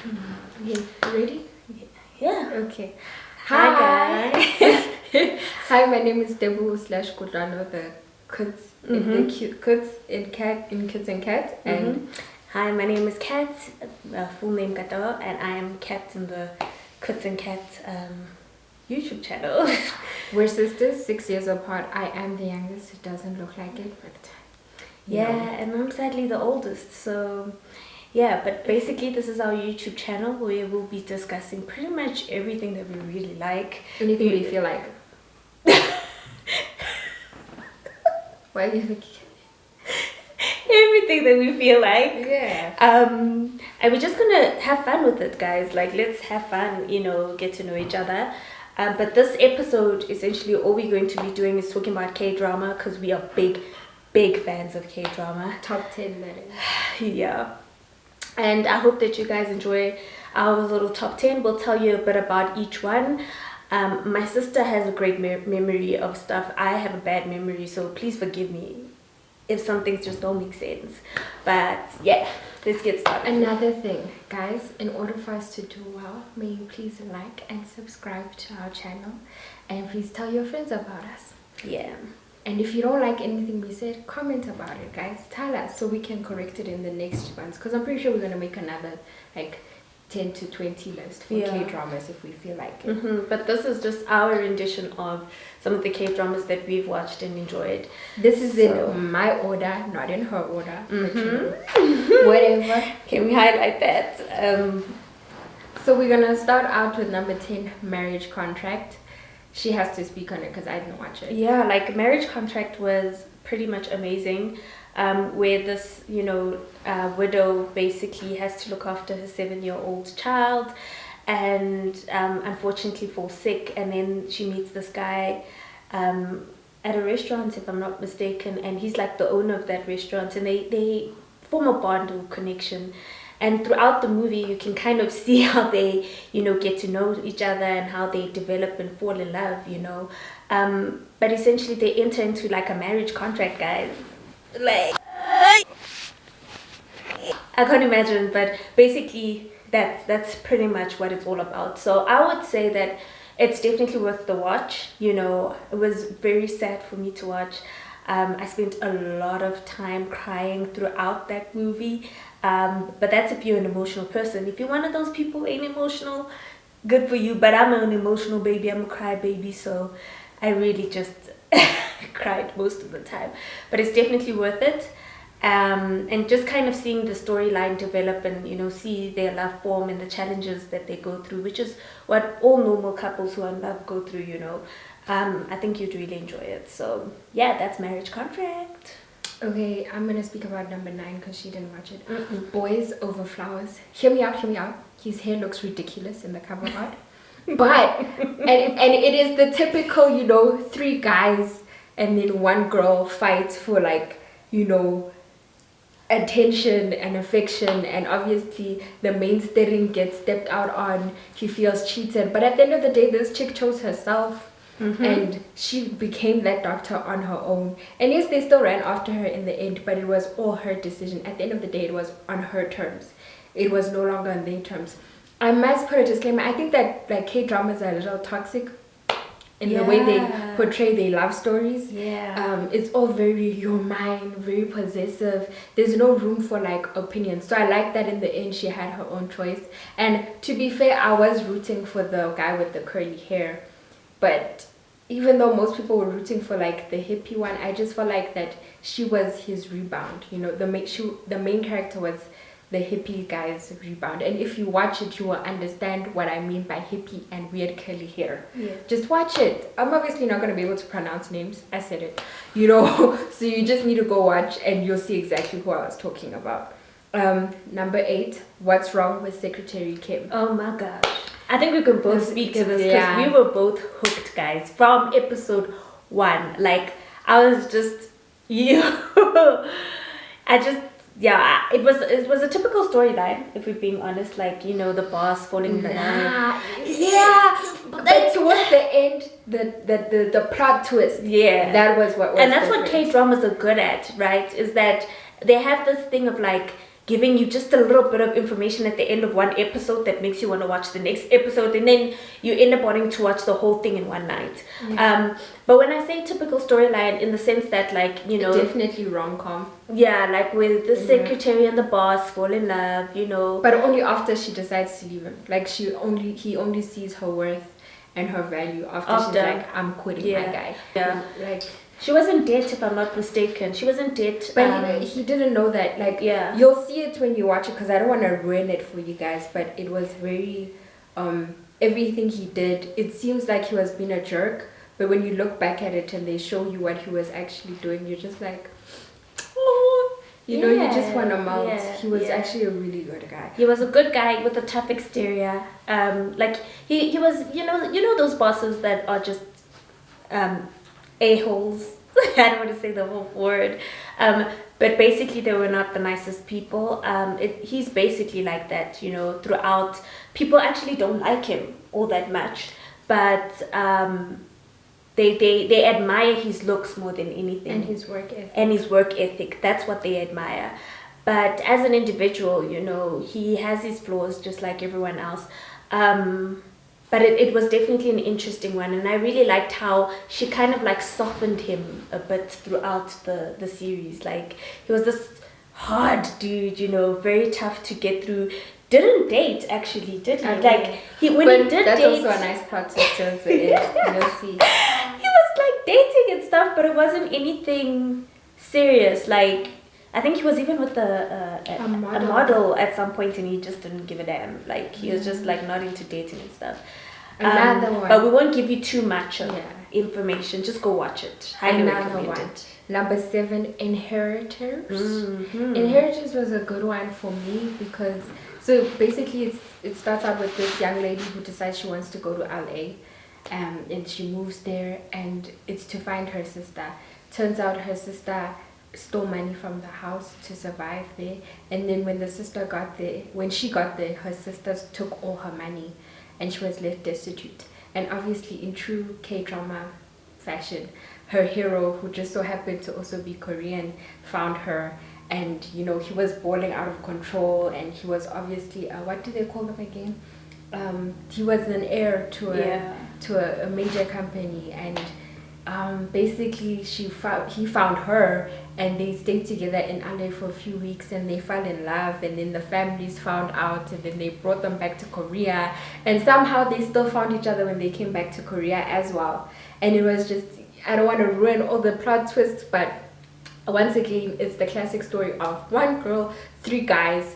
Okay, ready? Yeah. Okay. Hi guys. Hi, my name is Debu slash Kudrano, the Kuts, the cute Kuts in Cat in Kuts&Kat, and Hi, my name is Kat, full name Kato, and I am Kat in the Kuts&Kat YouTube channel. we're sisters, 6 years apart. I am the youngest. It doesn't look like it, but Yeah, and I'm sadly the oldest, so yeah, but basically this is our YouTube channel where we'll be discussing pretty much everything that we really like. anything we feel like. Why are you looking? Everything that we feel like. Yeah. And we're just gonna have fun with it, guys. Like, let's have fun, get to know each other. But this episode, essentially all we're going to be doing is talking about K-drama, because we are big fans of K-drama. Top 10 that is. Yeah. And I hope that you guys enjoy our little top 10. We'll tell you a bit about each one. My sister has a great memory of stuff. I have a bad memory, so please forgive me if some things just don't make sense. But yeah, let's get started. Another thing, guys, in order for us to do well, may you please like and subscribe to our channel, and please tell your friends about us. Yeah. And if you don't like anything we said, comment about it, guys. Tell us so we can correct it in the next ones, because I'm pretty sure we're gonna make another like 10 to 20 list for K-dramas if we feel like it. But this is just our rendition of some of the K-dramas that we've watched and enjoyed. This is in my order, not in her order. But whatever. Can we highlight that? So we're gonna start out with number 10, Marriage Contract. She has to speak on it because I didn't watch it. Yeah, like Marriage Contract was pretty much amazing. Where this, widow basically has to look after her 7-year-old child, and unfortunately falls sick, and then she meets this guy at a restaurant, if I'm not mistaken, and he's like the owner of that restaurant, and they form a bond or connection. And throughout the movie, you can kind of see how they, get to know each other and how they develop and fall in love, But essentially, they enter into like a marriage contract, guys. Like, I can't imagine, but basically, that's pretty much what it's all about. So I would say that it's definitely worth the watch. It was very sad for me to watch. I spent a lot of time crying throughout that movie. But that's if you're an emotional person. If you're one of those people who ain't emotional, good for you. But I'm an emotional baby. I'm a cry baby. So I really just cried most of the time. But it's definitely worth it. And just kind of seeing the storyline develop and, see their love form and the challenges that they go through, which is what all normal couples who are in love go through, I think you'd really enjoy it. So yeah, that's Marriage Contract. Okay, I'm gonna speak about number 9 because she didn't watch it. Boys Over Flowers. Hear me out. His hair looks ridiculous in the cover art, but and it is the typical, 3 guys and then 1 girl fights for attention and affection, and obviously the mainstream gets stepped out on. He feels cheated, but at the end of the day, this chick chose herself. And she became that doctor on her own. And yes, they still ran after her in the end, but it was all her decision. At the end of the day, it was on her terms. It was no longer on their terms. I must put a disclaimer. I think that K-dramas are a little toxic in the way they portray their love stories. It's all very your mind, very possessive. There's no room for opinions. So I like that in the end she had her own choice. And to be fair, I was rooting for the guy with the curly hair. But even though most people were rooting for the hippie one, I just felt like that she was his rebound. The main character was the hippie guy's rebound. And if you watch it, you will understand what I mean by hippie and weird curly hair. Yeah. Just watch it. I'm obviously not going to be able to pronounce names. I said it. So you just need to go watch and you'll see exactly who I was talking about. Number 8, What's Wrong with Secretary Kim? Oh my gosh. I think we can both speak to this because we were both hooked, guys, from episode 1. I was just, it was a typical storyline, if we're being honest, the boss falling in love. But towards the end, the plot twist, that was what was and that's different. what K-dramas are good at, right? Is that they have this thing of giving you just a little bit of information at the end of one episode that makes you want to watch the next episode, and then you end up wanting to watch the whole thing in one night. But when I say typical storyline, in the sense that, like, you know, definitely rom-com. Yeah, like with the secretary and the boss fall in love, you know. But only after she decides to leave him. Like, he only sees her worth and her value after she's like, I'm quitting my guy. Yeah. Like, she wasn't dead, if I'm not mistaken. She wasn't dead. But he didn't know that. Like, you'll see it when you watch it, because I don't want to ruin it for you guys. But it was very, everything he did, it seems like he was being a jerk. But when you look back at it and they show you what he was actually doing, you're just like, oh, you know, you just want to melt. He was actually a really good guy. He was a good guy with a tough exterior. Like, he was, you know those bosses that are just a-holes. I don't want to say the whole word. But basically they were not the nicest people. He's basically like that, you know, throughout. People actually don't like him all that much. But they admire his looks more than anything. And his work ethic. And his work ethic. That's what they admire. But as an individual, you know, he has his flaws just like everyone else. But it was definitely an interesting one. And I really liked how she kind of like softened him a bit throughout the series. Like, he was this hard dude, you know, very tough to get through. Didn't date, actually, did he? Like, he did that's date, also a nice plot twist towards the end. You'll see. He was like dating and stuff, but it wasn't anything serious. Like, I think he was even with a model at some point, and he just didn't give a damn. Like, he was just like not into dating and stuff. Another one. But we won't give you too much information. Just go watch it. Highly recommend it. Number 7, Inheritors. Mm-hmm. Inheritors was a good one for me because, so basically it starts out with this young lady who decides she wants to go to LA, and she moves there, and it's to find her sister. Turns out her sister stole money from the house to survive there, and then when she got there, her sisters took all her money, and she was left destitute. And obviously, in true K-drama fashion, her hero, who just so happened to also be Korean, found her, and you know, he was balling out of control, and he was obviously what do they call them again? He was an heir to a major company, and basically he found her, and they stayed together in LA for a few weeks, and they fell in love, and then the families found out, and then they brought them back to Korea, and somehow they still found each other when they came back to Korea as well. And it was just, I don't want to ruin all the plot twists, but once again, it's the classic story of one girl, 3 guys,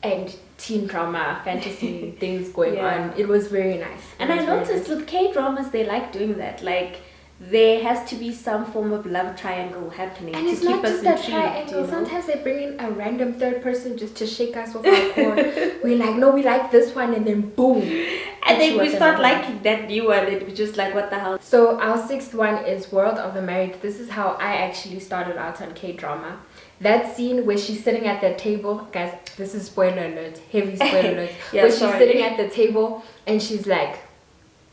and teen drama, fantasy things going on. It was very nice. And I noticed with K-dramas, they like doing that. Like, there has to be some form of love triangle happening, and it's to keep not us just intrigued. A triangle. You know? Sometimes they bring in a random third person just to shake us off our core. We're like, no, we like this one, and then boom. And then we start liking that new one. It was just like, what the hell? So our 6th one is World of the Married. This is how I actually started out on K-drama. That scene where she's sitting at the table, guys, this is spoiler alert, heavy spoiler alert. Where she's sitting at the table and she's like,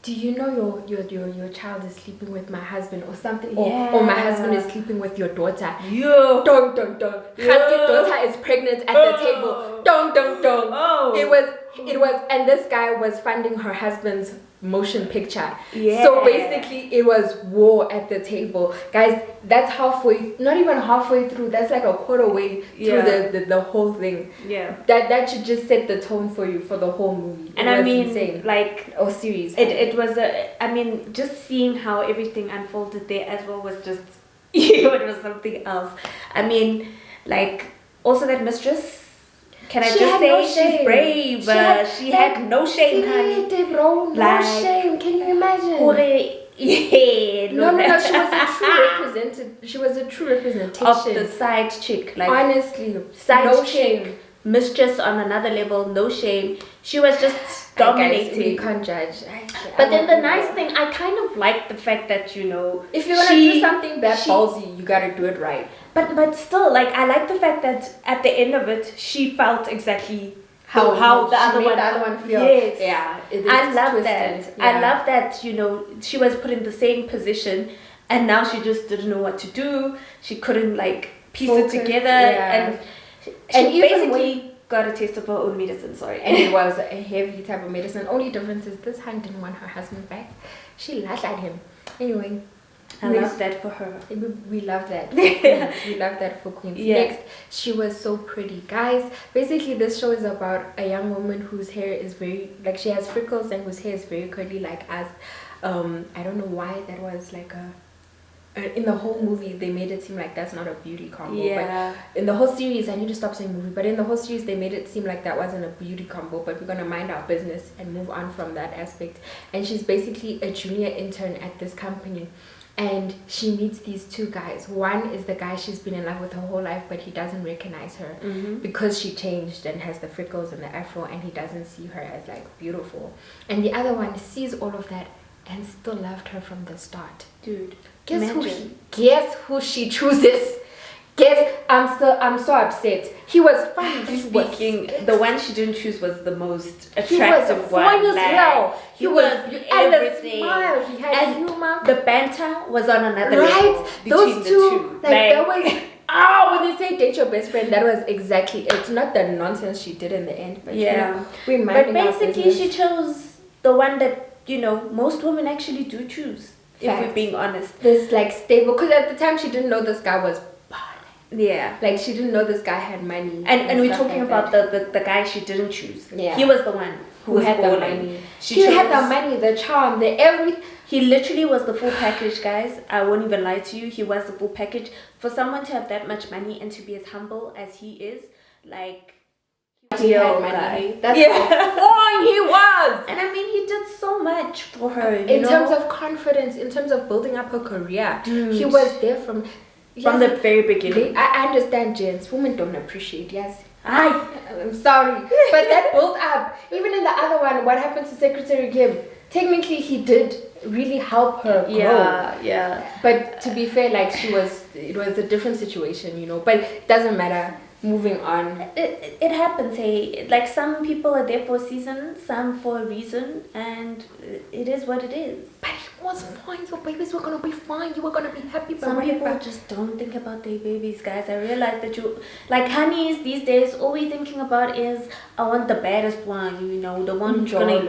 do you know your child is sleeping with my husband or something? Or my husband is sleeping with your daughter. Dong, dong, dong. Your daughter is pregnant at the table. Dong, dong, dong. It was, and this guy was funding her husband's motion picture. So basically it was war at the table. Guys, that's halfway, not even halfway through, that's like a quarter way through the whole thing. That should just set the tone for you for the whole movie. And I mean, insane. like, or series. It was I mean, just seeing how everything unfolded there as well was just, you know, it was something else. I mean, like, also that mistress, can I just say she's brave? She had no shame, honey. No shame. Can you imagine? No. She was a true representation of the side chick. Like, honestly, side chick, mistress on another level. No shame. She was just dominating. We can't judge. But then the nice thing, I kind of like the fact that, you know, if you're gonna do something that ballsy, you gotta do it right. But still, like, I like the fact that at the end of it, she felt exactly how the other one feels. Yes. Yeah. I love that. Yeah. I love that, you know, she was put in the same position, and now she just didn't know what to do. She couldn't, like, piece it together, and And even basically got a taste of her own medicine, sorry. And it was a heavy type of medicine. Only difference is this hun didn't want her husband back. She laughed at him. Anyway. I love that for her. We love that. We love that for Queens. Yeah. Next, she was so pretty. Guys, basically this show is about a young woman whose hair is very, like she has freckles and whose hair is very curly like us. I don't know why that was like in the whole movie they made it seem like that's not a beauty combo. Yeah. But in the whole series, I need to stop saying movie, but in the whole series they made it seem like that wasn't a beauty combo, but we're gonna mind our business and move on from that aspect. And she's basically a junior intern at this company. And she meets these two guys. One is the guy she's been in love with her whole life, but he doesn't recognize her because she changed and has the freckles and the afro, and he doesn't see her as like beautiful. And the other one sees all of that and still loved her from the start. Dude, Guess who she chooses? I'm so upset. He was funny speaking. The one she didn't choose was the most attractive he was funny one. as hell. He was everything. And the smile, he had humor. The banter was on another right? level between Those the two, two. like that was when they say date your best friend, that was exactly it. Not the nonsense she did in the end, but yeah. But basically, she chose the one that most women actually do choose. If we're being honest, this like stable, because at the time she didn't know this guy was yeah, like she didn't know this guy had money, and we're talking about the guy she didn't choose. Yeah, he was the one who had balling. the money. She had the money, the charm, the everything. He literally was the full package, guys. I won't even lie to you. He was the full package. For someone to have that much money and to be as humble as he is, like, he had money. That's how strong he was. And I mean, he did so much for her. In terms of confidence, in terms of building up her career, dude, he was there from the very beginning. I understand, gents. Women don't appreciate, yes. I'm sorry. But that built up. Even in the other one, what happened to Secretary Kim? Technically, he did really help her grow. Yeah. But to be fair, like it was a different situation, But it doesn't matter. Moving on. It happens, hey. Like, some people are there for a season, some for a reason, and it is what it is. But it was fine. Your babies were gonna be fine. You were gonna be happy. Some people just don't think about their babies, guys. I realize that like honeys these days, all we're thinking about is, I want the baddest one, the one who's gonna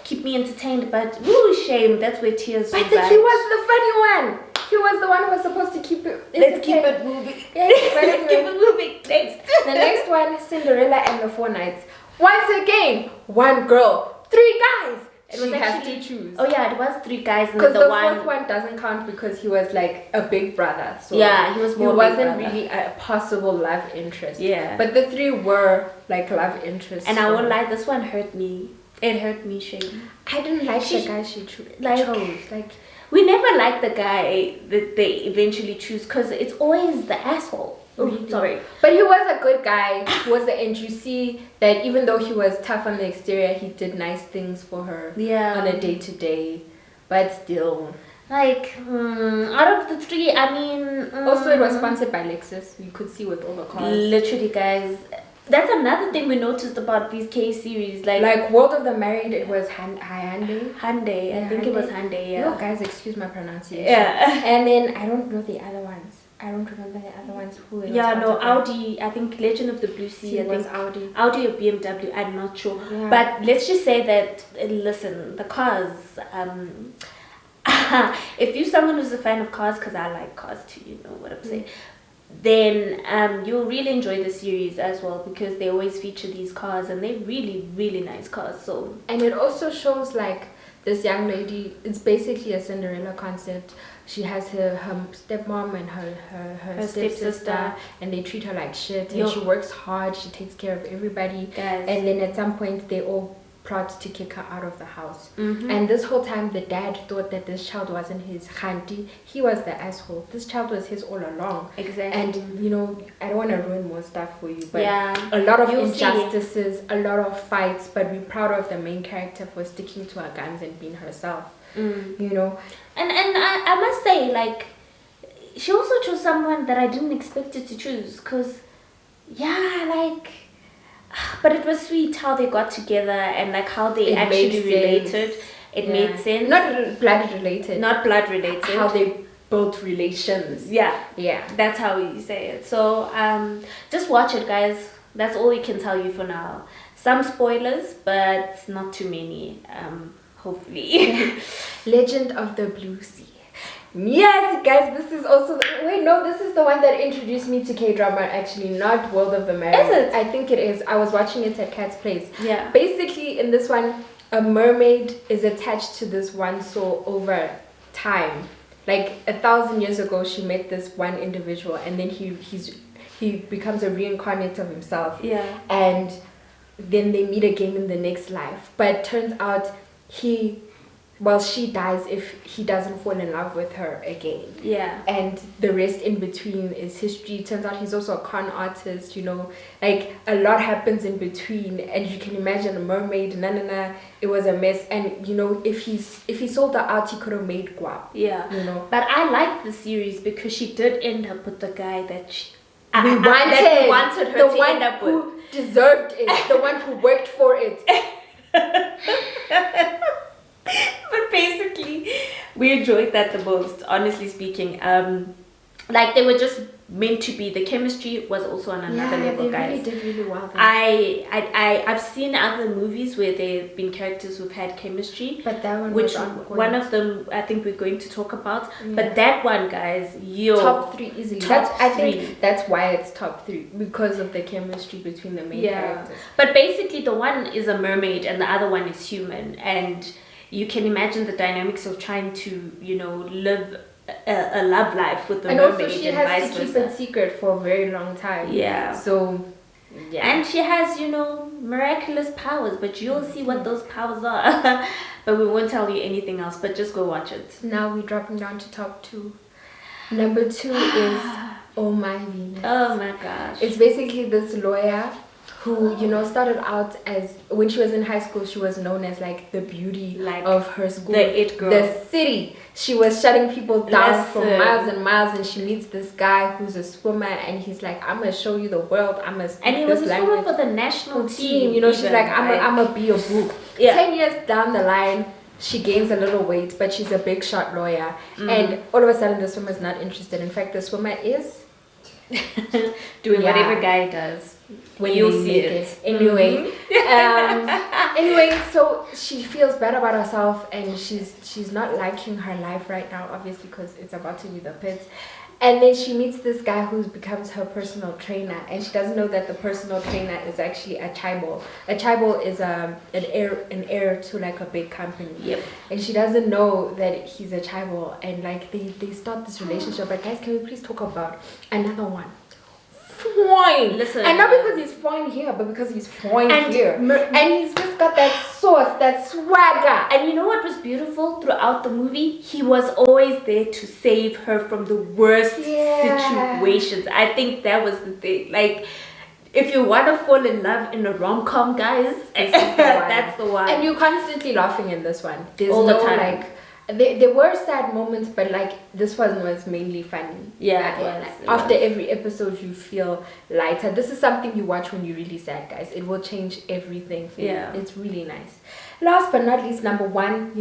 keep me entertained. But woo, shame, that's where tears reside. But he was the funny one. He was the one who was supposed to keep it. Let's keep it moving. Let's keep it moving. Next. The next one, Cinderella and the Four Knights. Once again, one girl, 3 guys. She has to choose. Oh yeah, it was 3 guys. Because the fourth one doesn't count because he was like a big brother. So yeah, he was more. He wasn't really a possible love interest. Yeah. But the 3 were like love interests. And I won't lie, this one hurt me. It hurt me, Shane. I didn't like the guy she chose. Like, we never like the guy that they eventually choose because it's always the asshole. Oh, sorry. But he was a good guy towards the end. You see that even though he was tough on the exterior, he did nice things for her on a day-to-day. But still. Like, out of the 3, I mean... also, it was sponsored by Lexus. You could see with all the cars. Literally, guys. That's another thing we noticed about these K series. Like World of the Married, it was Hyundai. I think it was Hyundai, yeah. No, guys, excuse my pronunciation. Yeah. And then, I don't know the other ones. I don't remember the other ones. Who it was. Yeah, no, Audi. I think Legend of the Blue Sea. I think Audi. Audi or BMW. I'm not sure. Yeah. But let's just say that. Listen, the cars. If you're someone who's a fan of cars, because I like cars too, you know what I'm saying. Then you'll really enjoy the series as well because they always feature these cars and they're really, really nice cars. So and it also shows like this young lady. It's basically a Cinderella concept. She has her stepmom and her stepsister, and they treat her like shit. And she works hard. She takes care of everybody. Guys. And then at some point they all plot to kick her out of the house. And this whole time the dad thought that this child wasn't his khanti. He was the asshole. This child was his all along. Exactly. And I don't want to ruin more stuff for you, but yeah, a lot of injustices, a lot of fights, but we're proud of the main character for sticking to her guns and being herself. And I must say, like, she also chose someone that I didn't expect her to choose, because but it was sweet how they got together and like how they actually related. It made sense. Not blood related. Not blood related. How they built relations. Yeah, that's how you say it. So just watch it, guys. That's all we can tell you for now. Some spoilers, but not too many. Hopefully. Legend of the Blue Sea. Yes, guys, this is also this is the one that introduced me to K-drama, actually, not World of the Married. Is it? I think it is. I was watching it at Kat's place. Yeah. Basically, in this one, a mermaid is attached to this one soul over time. Like 1,000 years ago, she met this one individual, and then he becomes a reincarnate of himself. Yeah. And then they meet again in the next life. But turns out she dies if he doesn't fall in love with her again. Yeah. And the rest in between is history. Turns out he's also a con artist, like a lot happens in between, and you can imagine a mermaid, it was a mess. And if he sold her out, he could have made guap. Yeah. But I like the series because she did end up with the guy that we wanted her to end up with. The one who deserved it, the one who worked for it. But basically, we enjoyed that the most, honestly speaking. Like they were just meant to be. The chemistry was also on another level, guys. They really did really well. I've seen other movies where there've been characters who've had chemistry, but that one which was on point. One of them I think we're going to talk about. Yeah. But that one, guys, top 3 easily. I think that's why it's top 3, because of the chemistry between the main characters. But basically, the one is a mermaid and the other one is human, and you can imagine the dynamics of trying to live a love life with the mermaid, and also she has to keep it secret for a very long time. Yeah. So, yeah. And she has, miraculous powers, but you'll see what those powers are. But we won't tell you anything else, but just go watch it. Now we're dropping down to top 2. Number 2 is Oh My Venus. Oh my gosh. It's basically this lawyer who started out as, when she was in high school, she was known as like the beauty of her school, the it girl, the city. She was shutting people down for miles and miles, and she meets this guy who's a swimmer, and he's like, I'm gonna show you the world, I'm gonna speak and he this was a language swimmer for the national team. She's like, I'm gonna be a book. 10 years down the line, she gains a little weight, but she's a big shot lawyer, and all of a sudden the swimmer's not interested. In fact, the swimmer is doing whatever guy does. When you'll see it. Anyway, so she feels bad about herself, and she's not liking her life right now, obviously, because it's about to be the pits. And then she meets this guy who becomes her personal trainer, and she doesn't know that the personal trainer is actually a chaibol. A chaibol is an heir to like a big company. Yep. And she doesn't know that he's a chaibol, and like they start this relationship. But guys, can we please talk about another one? Fine. Listen. And not because he's fine here, but because he's fine here. And he's just got that sauce, that swagger. And you know what was beautiful throughout the movie? He was always there to save her from the worst situations. I think that was the thing. Like, if you want to fall in love in a rom-com, guys, that's the one. And you're constantly laughing in this one. There's all the time. Like, there were sad moments, but like this one was mainly funny. Yeah, after every episode, you feel lighter. This is something you watch when you're really sad, guys. It will change everything for you. It's really nice. Last but not least, number 1,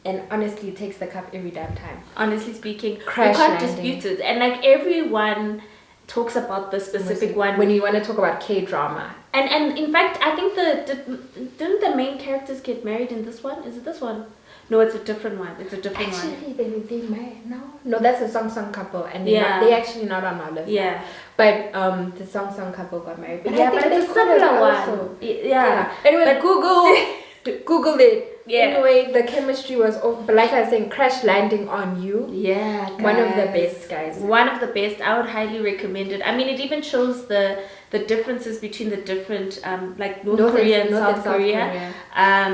and honestly, it takes the cup every damn time. Honestly speaking, Crash you can't Landing. dispute it. And like everyone talks about the specific one when you want to talk about K-drama. And in fact, I think didn't the main characters get married in this one? Is it this one? No, it's a different one. It's a different one. Actually, they might. No, that's a song couple, and they actually not on our list. Yeah. But the song couple got married. But but it's a similar one. Yeah. Anyway, Google it. Yeah. Anyway, the chemistry was, but like I was saying, Crash Landing on You. Yeah, guys. One of the best, guys. One of the best. I would highly recommend it. I mean, it even shows the differences between the different, like North Korea and South Korea.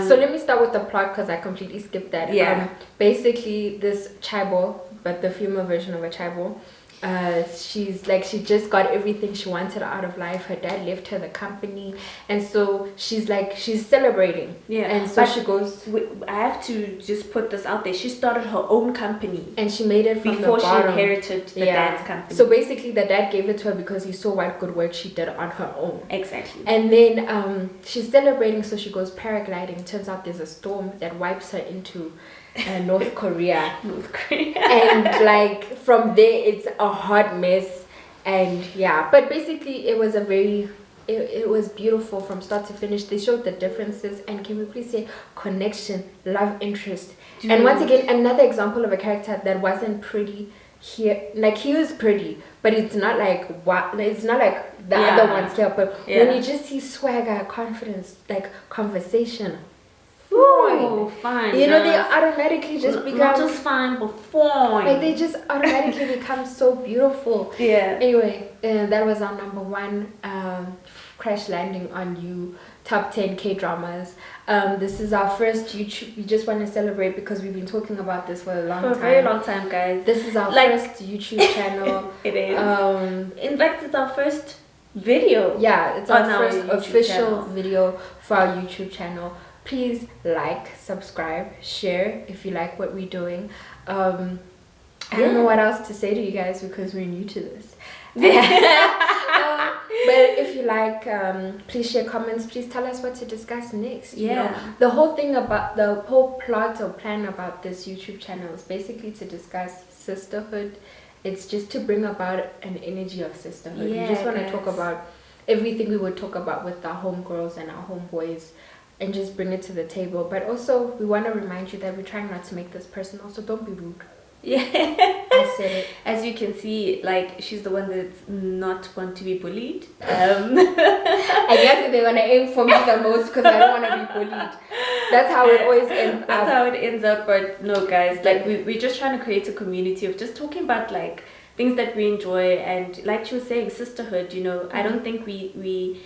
So let me start with the plot, because I completely skipped that. Yeah. Basically, this chaibol, but the female version of a chaibol, she just got everything she wanted out of life. Her dad left her the company, and so she's celebrating. Yeah. And so she goes, I have to just put this out there, she started her own company, and she made it from before the bottom. she inherited the dad's company. So basically the dad gave it to her because he saw what good work she did on her own. Exactly. And then she's celebrating, so she goes paragliding. Turns out there's a storm that wipes her into North Korea. North Korea. And like from there it's a hot mess. And yeah, but basically it was a very it was beautiful from start to finish. They showed the differences, and can we please say connection, love interest. Dude. And once again, another example of a character that wasn't pretty here. Like he was pretty, but it's not like what, it's not like the other ones here. But when you just see swagger, confidence, like conversation, Ooh, fine. you know, they automatically just become not just fine, but fine. like they just automatically become so beautiful. Yeah. Anyway, that was our number one crash landing on you top 10 K-dramas. This is our first YouTube. We just want to celebrate because we've been talking about this for a long time. For a very long time, guys. This is our first YouTube channel. It is. In fact, it's our first video. Yeah, it's our first YouTube official channel. video for our YouTube channel. Please like, subscribe, share if you like what we're doing. I don't know what else to say to you guys because we're new to this. But if you like, please share comments. Please tell us what to discuss next. Yeah. You know, the whole thing about the whole plot or plan about this YouTube channel is basically to discuss sisterhood. It's just to bring about an energy of sisterhood. Yeah, we just want to talk about everything we would talk about with our homegirls and our homeboys, and just bring it to the table. But also, we want to remind you that we're trying not to make this personal, so don't be rude. Yeah. I said it. As you can see, like, she's the one that's not want to be bullied. I guess they're gonna aim for me the most because I don't want to be bullied. That's how it always ends up. That's how it ends up. But no, guys, like we're just trying to create a community of just talking about like things that we enjoy, and like she was saying, sisterhood. You know, I don't think we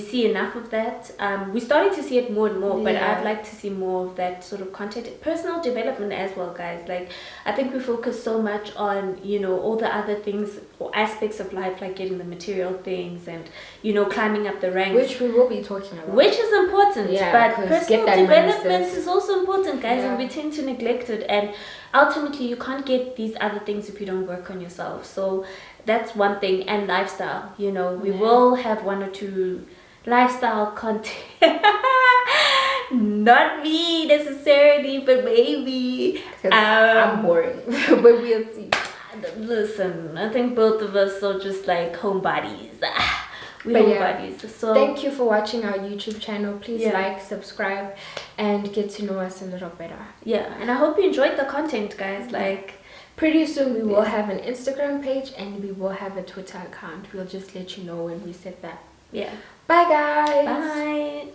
see enough of that. We're starting to see it more and more, but I'd like to see more of that sort of content, personal development as well, guys. Like, I think we focus so much on, you know, all the other things or aspects of life, like getting the material things and, you know, climbing up the ranks. Which we will be talking about. Which is important, but personal development is also important, guys, and we tend to neglect it. And ultimately, you can't get these other things if you don't work on yourself. So that's one thing. And lifestyle, you know, we will have one or two lifestyle content. Not me necessarily, but maybe. I'm boring, but we'll see. Listen, I think both of us are just like homebodies. We're homebodies. So thank you for watching our YouTube channel. Please like, subscribe, and get to know us a little better. Yeah, and I hope you enjoyed the content, guys. Like, pretty soon we will have an Instagram page and we will have a Twitter account. We'll just let you know when we set that. Yeah. Bye, guys. Bye.